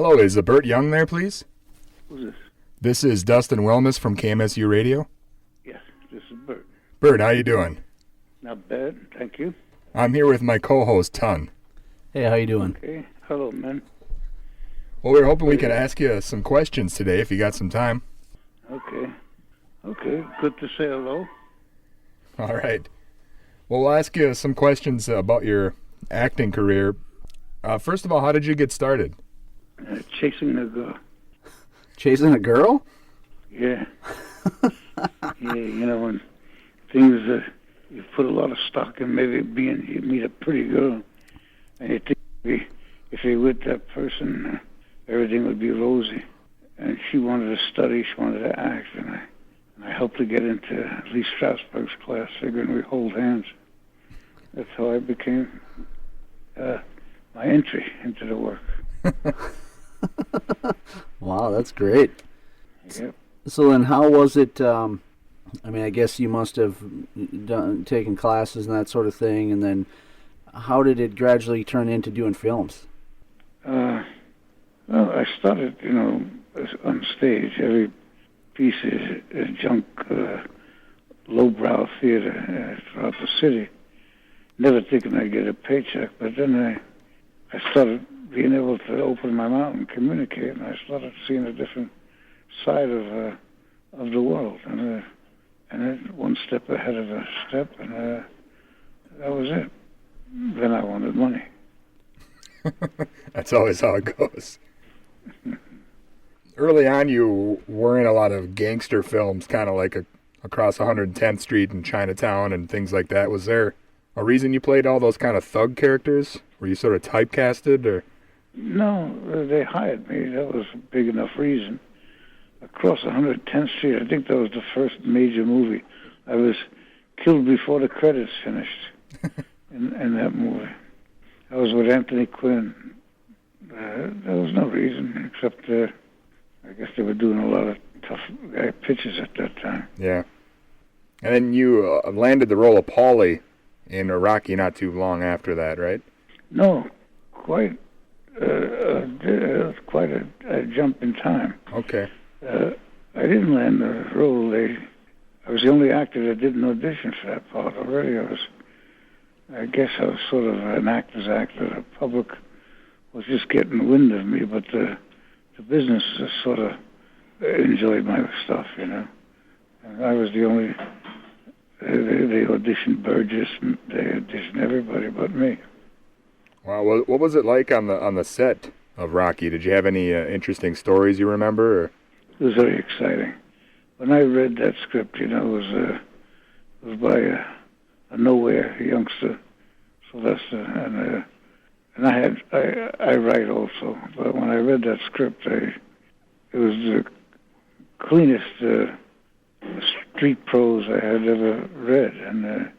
Hello, is Burt Young there, please? Who's this? This is Dustin Wilmus from KMSU Radio. Yes, this is Burt. Burt, how you doing? Not bad, thank you. I'm here with my co-host, Ton. Hey, how you doing? Okay, hello, man. Well, we were hoping we could ask you some questions today if you got some time. Okay, good to say hello. All right. Well, we'll ask you some questions about your acting career. First of all, how did you get started? Chasing the girl. Chasing a girl? Yeah. Yeah, you know, when things you put a lot of stock in maybe you meet a pretty girl, and you think if you're with that person, everything would be rosy. And she wanted to study, she wanted to act, and I helped her get into Lee Strasberg's class, figuring we hold hands. That's how I became my entry into the work. Wow, that's great. Yep. So then how was it, I guess you must have taken classes and that sort of thing, and then how did it gradually turn into doing films? Well, I started, on stage. Every piece is junk, lowbrow theater throughout the city. Never thinking I'd get a paycheck, but then I started being able to open my mouth and communicate, and I started seeing a different side of the world, and then one step ahead of a step, and that was it. Then I wanted money. That's always how it goes. Early on, you were in a lot of gangster films, kind of like across 110th Street in Chinatown and things like that. Was there a reason you played all those kind of thug characters? Were you sort of typecasted, or? No, they hired me. That was a big enough reason. Across 110th Street, I think that was the first major movie. I was killed before the credits finished in that movie. I was with Anthony Quinn. There was no reason, except I guess they were doing a lot of tough guy pitches at that time. Yeah. And then you landed the role of Paulie in Rocky not too long after that, right? No, quite a jump in time. Okay. I didn't land the role. I was the only actor that didn't audition for that part already. I guess I was sort of an actor's actor. The public was just getting wind of me, but the business just sort of enjoyed my stuff, And I was the only. They auditioned Burgess. They auditioned everybody but me. Wow, what was it like on the set of Rocky? Did you have any interesting stories you remember? Or? It was very exciting. When I read that script, it was by a nowhere youngster, Sylvester, and I write also. But when I read that script, it was the cleanest street prose I had ever read, and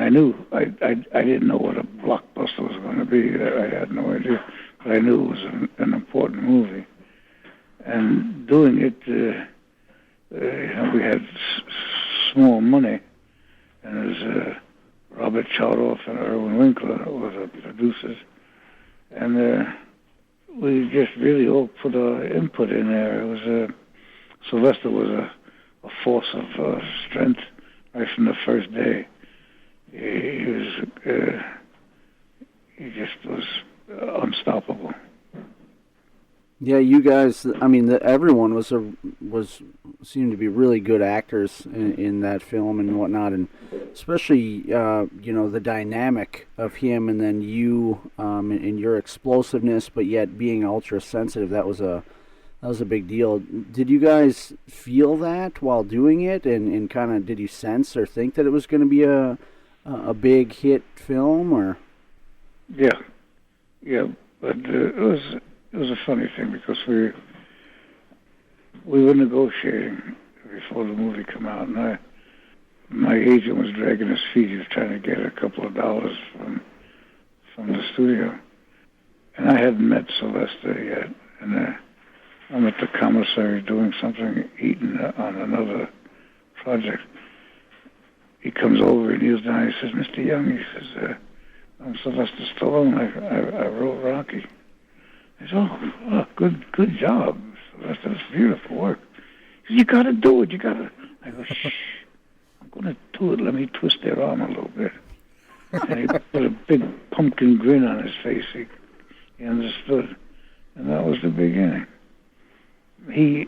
I knew I didn't know what a blockbuster was going to be. I had no idea, but I knew it was an important movie. And doing it, we had small money, and it was Robert Chardoff and Irwin Winkler were the producers, and we just really all put our input in there. It was Sylvester was a force of strength right from the first day. He just was unstoppable. Yeah, you guys. Everyone was seemed to be really good actors in that film and whatnot, and especially the dynamic of him and then you and your explosiveness, but yet being ultra sensitive. That was a big deal. Did you guys feel that while doing it, and kind of did you sense or think that it was going to be a big hit film, or? Yeah, but it was a funny thing because we were negotiating before the movie came out, and my agent was dragging his feet. He was trying to get a couple of dollars from the studio, and I hadn't met Sylvester yet, and I'm at the commissary doing something, eating on another project. He comes over and kneels down. He says, "Mr. Young," he says, "I'm Sylvester Stallone. I wrote Rocky." I said, oh, good job. So that's beautiful work. He said, you got to do it. You got to. I go, shh. I'm going to do it. Let me twist their arm a little bit. And he put a big pumpkin grin on his face. He understood. And that was the beginning. He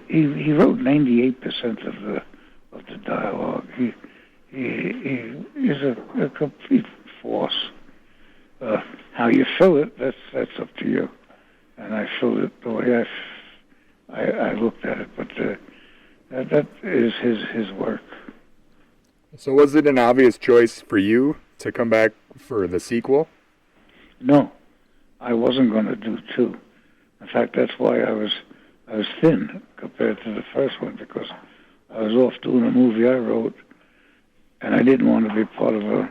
wrote 98% of the dialogue. He is a complete force. How you fill it, that's up to you. And I filled it the way I looked at it. But that is his work. So was it an obvious choice for you to come back for the sequel? No, I wasn't going to do two. In fact, that's why I was thin compared to the first one, because I was off doing a movie I wrote, and I didn't want to be part of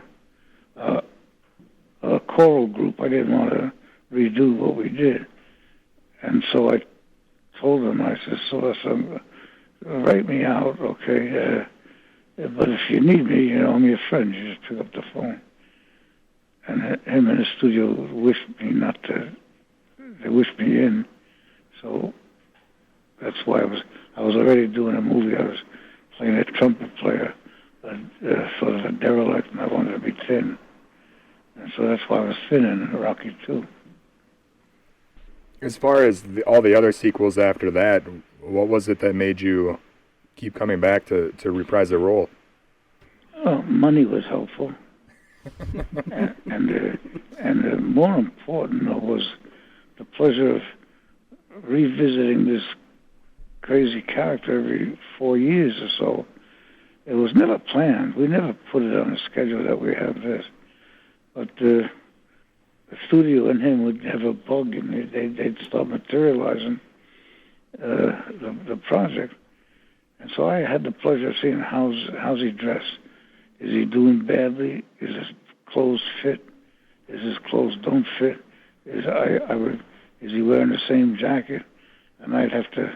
a choral group. I didn't want to redo what we did. And so I told them, I said, so listen, write me out, okay, but if you need me, I'm your friend. You just pick up the phone. And him in the studio wished me not to. They wished me in. So that's why I was already doing a movie. I was playing a trumpet player, sort of a derelict, and I wanted to be thin. And so that's why I was thin in Rocky II. As far as all the other sequels after that, what was it that made you keep coming back to reprise the role? Oh, money was helpful. and more important was the pleasure of revisiting this crazy character every 4 years or so. It was never planned. We never put it on a schedule that we have this. But the studio and him would have a bug, and they'd start materializing the project. And so I had the pleasure of seeing how's he dressed. Is he doing badly? Is his clothes fit? Is his clothes don't fit? Is he wearing the same jacket? And I'd have to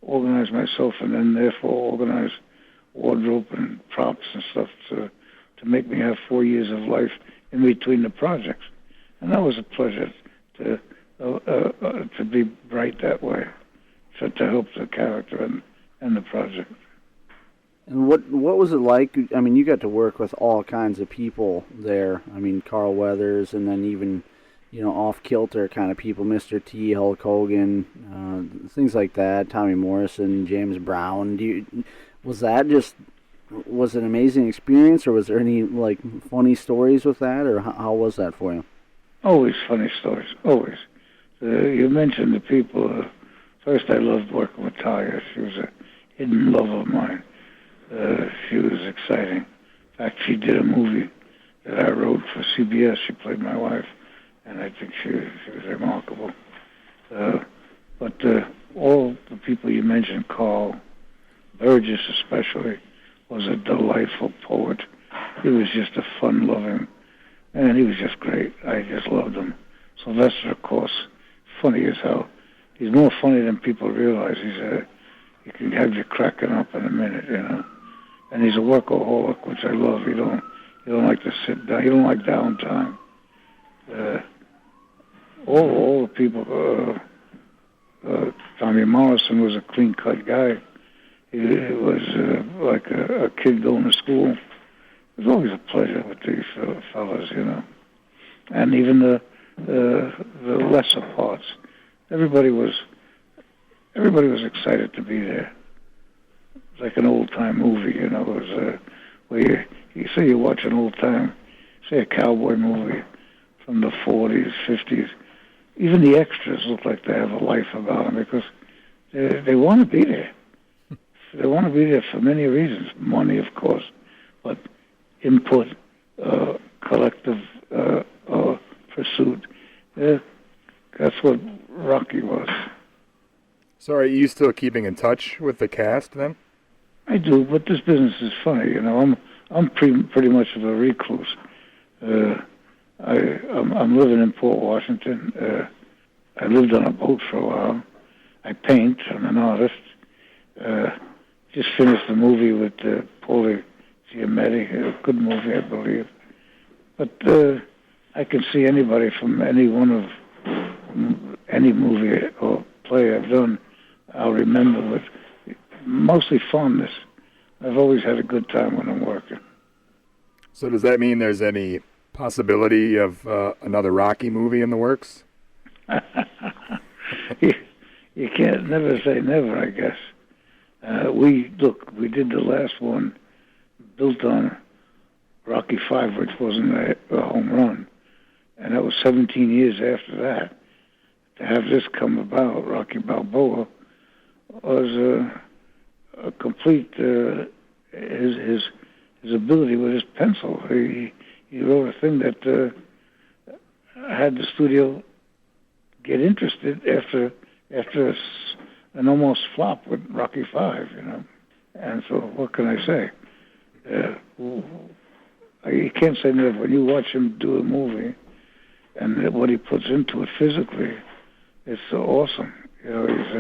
organize myself, and then therefore organize wardrobe and props and stuff to make me have 4 years of life in between the projects. And that was a pleasure to be bright that way, to help the character and the project. And what was it like? I mean, you got to work with all kinds of people there. I mean, Carl Weathers, and then even, off-kilter kind of people, Mr. T, Hulk Hogan, things like that, Tommy Morrison, James Brown. Was it an amazing experience, or was there any, funny stories with that, or how was that for you? Always funny stories, always. You mentioned the people. First, I loved working with Talia. She was a hidden love of mine. She was exciting. In fact, she did a movie that I wrote for CBS. She played my wife, and I think she was remarkable. But all the people you mentioned, Carl Burgess especially, was a delightful poet. He was just a fun-loving, and he was just great. I just loved him. Sylvester, of course, funny as hell. He's more funny than people realize. He can have you cracking up in a minute, And he's a workaholic, which I love. He don't like to sit down. He don't like downtime. All the people. Tommy Morrison was a clean-cut guy. He was like a kid going to school. It was always a pleasure with these fellas, And even the lesser parts. Everybody was excited to be there. It's like an old-time movie, It was where you say you watch an old-time, say a cowboy movie from the 40s, 50s. Even the extras look like they have a life about them because they want to be there. They want to be there for many reasons. Money, of course, but input, collective pursuit. That's what Rocky was. So are you still keeping in touch with the cast then? I do, but this business is funny. I'm pretty much of a recluse. I'm living in Port Washington. I lived on a boat for a while. I paint. I'm an artist. Just finished a movie with Paulie, a good movie, I believe. But I can see anybody from any one of any movie or play I've done, I'll remember with mostly fondness. I've always had a good time when I'm working. So does that mean there's any possibility of another Rocky movie in the works? You can't never say never, I guess. We did the last one built on Rocky V, which wasn't a home run. And that was 17 years after that. To have this come about, Rocky Balboa, was a complete, his ability with his pencil. He wrote a thing that had the studio get interested after an almost flop with Rocky V, you know. And so, what can I say? You can't say never. When you watch him do a movie, and what he puts into it physically, it's so awesome. You know, he's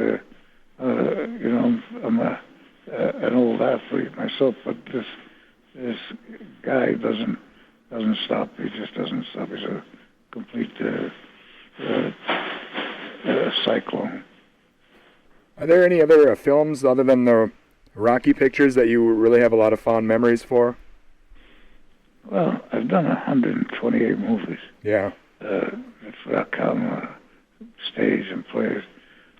you know, I'm an old athlete myself, but this guy doesn't stop. He just doesn't stop. He's a complete cyclone. Are there any other films other than the Rocky pictures that you really have a lot of fond memories for? Well, I've done 128 movies. Yeah. That's without counting stage and plays.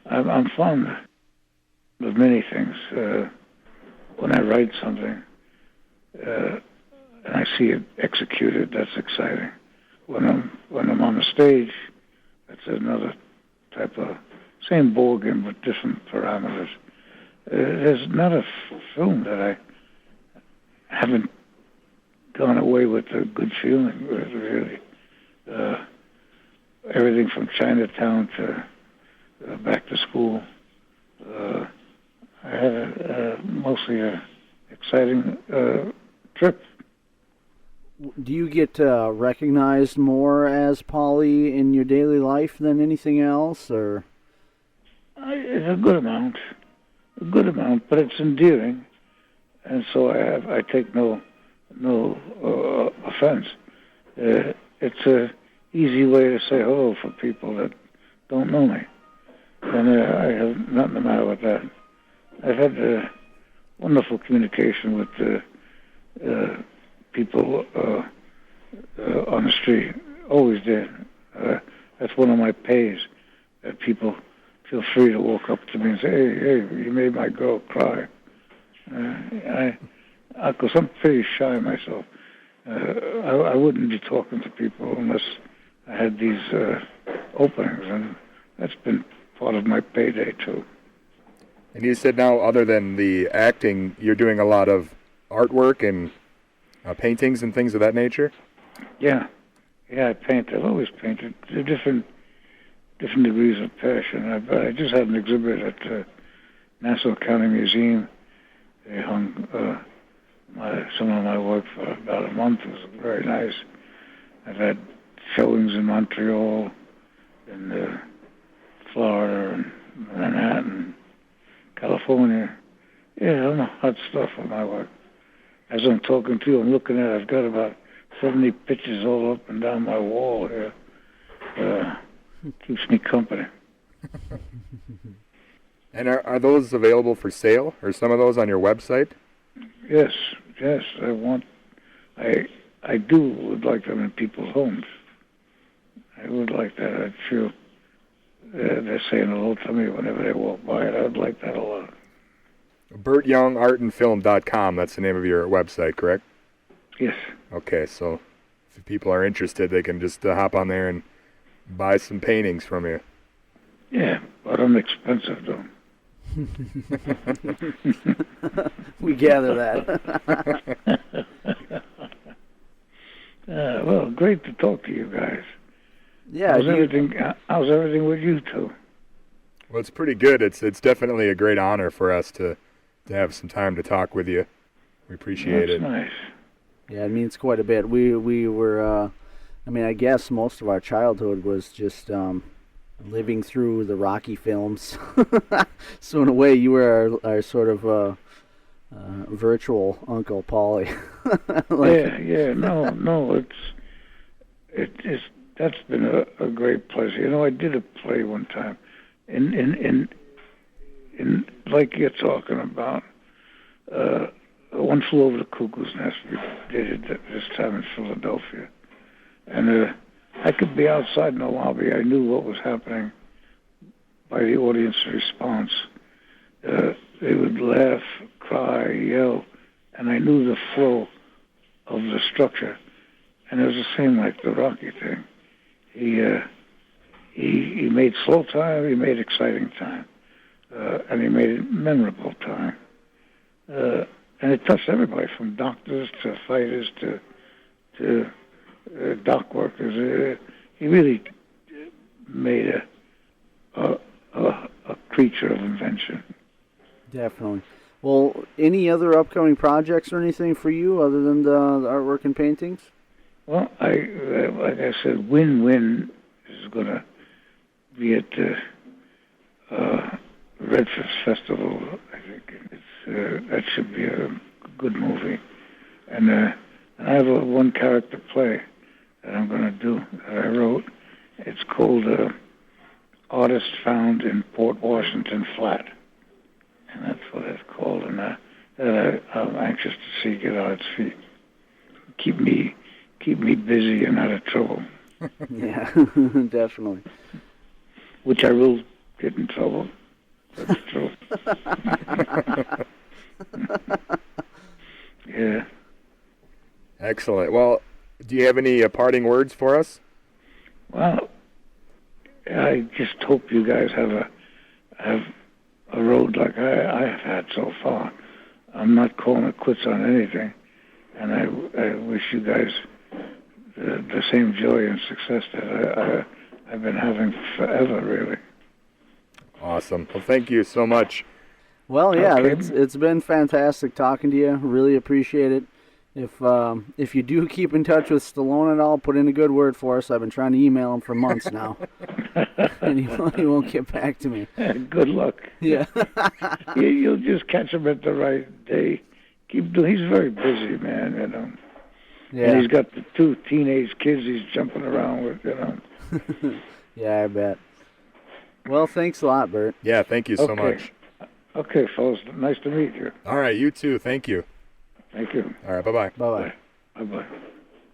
I'm fond of many things. When I write something and I see it executed, that's exciting. When I'm on the stage, that's another type of same ballgame but different parameters. There's not a film that I haven't gone away with a good feeling with, really. Everything from Chinatown to Back to School. I had mostly a exciting trip. Do you get recognized more as Paulie in your daily life than anything else, or? It's a good amount, but it's endearing, and so I take no offense. It's a easy way to say hello for people that don't know me, and I have nothing the matter with that. I've had wonderful communication with people on the street. Always did. That's one of my pays, that people feel free to walk up to me and say, hey, you made my girl cry. Because I'm pretty shy myself. I wouldn't be talking to people unless I had these openings, and that's been part of my payday, too. And you said now, other than the acting, you're doing a lot of artwork and paintings and things of that nature? Yeah, I paint. I've always painted to different degrees of passion. I just had an exhibit at the Nassau County Museum. They hung some of my work for about a month. It was very nice. I've had showings in Montreal, in Florida, and Manhattan, California. Yeah, I don't know, hot stuff on my work. As I'm talking to you, I'm looking at it. I've got about 70 pictures all up and down my wall here. Keeps me company. And are those available for sale? Are some of those on your website? Yes. I would like them in people's homes. I would like that. I feel they're saying hello to me whenever they walk by it. I would like that a lot. BurtYoungArtandFilm.com, that's the name of your website, correct? Yes. Okay, so if people are interested, they can just hop on there and buy some paintings from you. Yeah, but I'm expensive, though. We gather that. Well, great to talk to you guys. Yeah. How's everything with you two? Well, it's pretty good. It's definitely a great honor for us to have some time to talk with you. We appreciate it. That's nice. Yeah, it means quite a bit. We were, I guess most of our childhood was just living through the Rocky films. So in a way, you were our sort of virtual Uncle Paulie. Yeah. No. It's that's been a great pleasure. You know, I did a play one time, in like you're talking about. One Flew Over the Cuckoo's Nest. We did it this time in Philadelphia, and I could be outside in the lobby. I knew what was happening by the audience response. They would laugh, cry, yell, and I knew the flow of the structure. And it was the same like the Rocky thing. He made slow time, he made exciting time, and he made memorable time. And it touched everybody, from doctors to fighters to dock workers. He really made a creature of invention. Definitely. Well, any other upcoming projects or anything for you other than the artwork and paintings? Well, like I said, Win-Win is going to be at the Redford Festival. I think that should be a good movie. And I have a one-character play that I'm going to do that I wrote. It's called Artist Found in Port Washington Flat. And that's what it's called. And I'm anxious to see it get on its feet. Keep me busy and out of trouble. Yeah, definitely. Which I will get in trouble. That's true. Yeah. Excellent. Well, do you have any parting words for us? Well, I just hope you guys have a road like I have had so far. I'm not calling it quits on anything, and I wish you guys the same joy and success that I've been having forever, really. Awesome. Well, thank you so much. Well, yeah, Okay. it's been fantastic talking to you. Really appreciate it. If you do keep in touch with Stallone at all, put in a good word for us. I've been trying to email him for months now, and he won't get back to me. Good luck. Yeah. You'll just catch him at the right day. Keep doing. He's very busy, man. You know. Yeah. And he's got the 2 teenage kids he's jumping around with. You know. Yeah, I bet. Well, thanks a lot, Burt. Yeah, thank you so Okay. much. Okay, fellas. Nice to meet you. All right, you too. Thank you. Thank you. All right, bye-bye. Bye-bye. Bye-bye.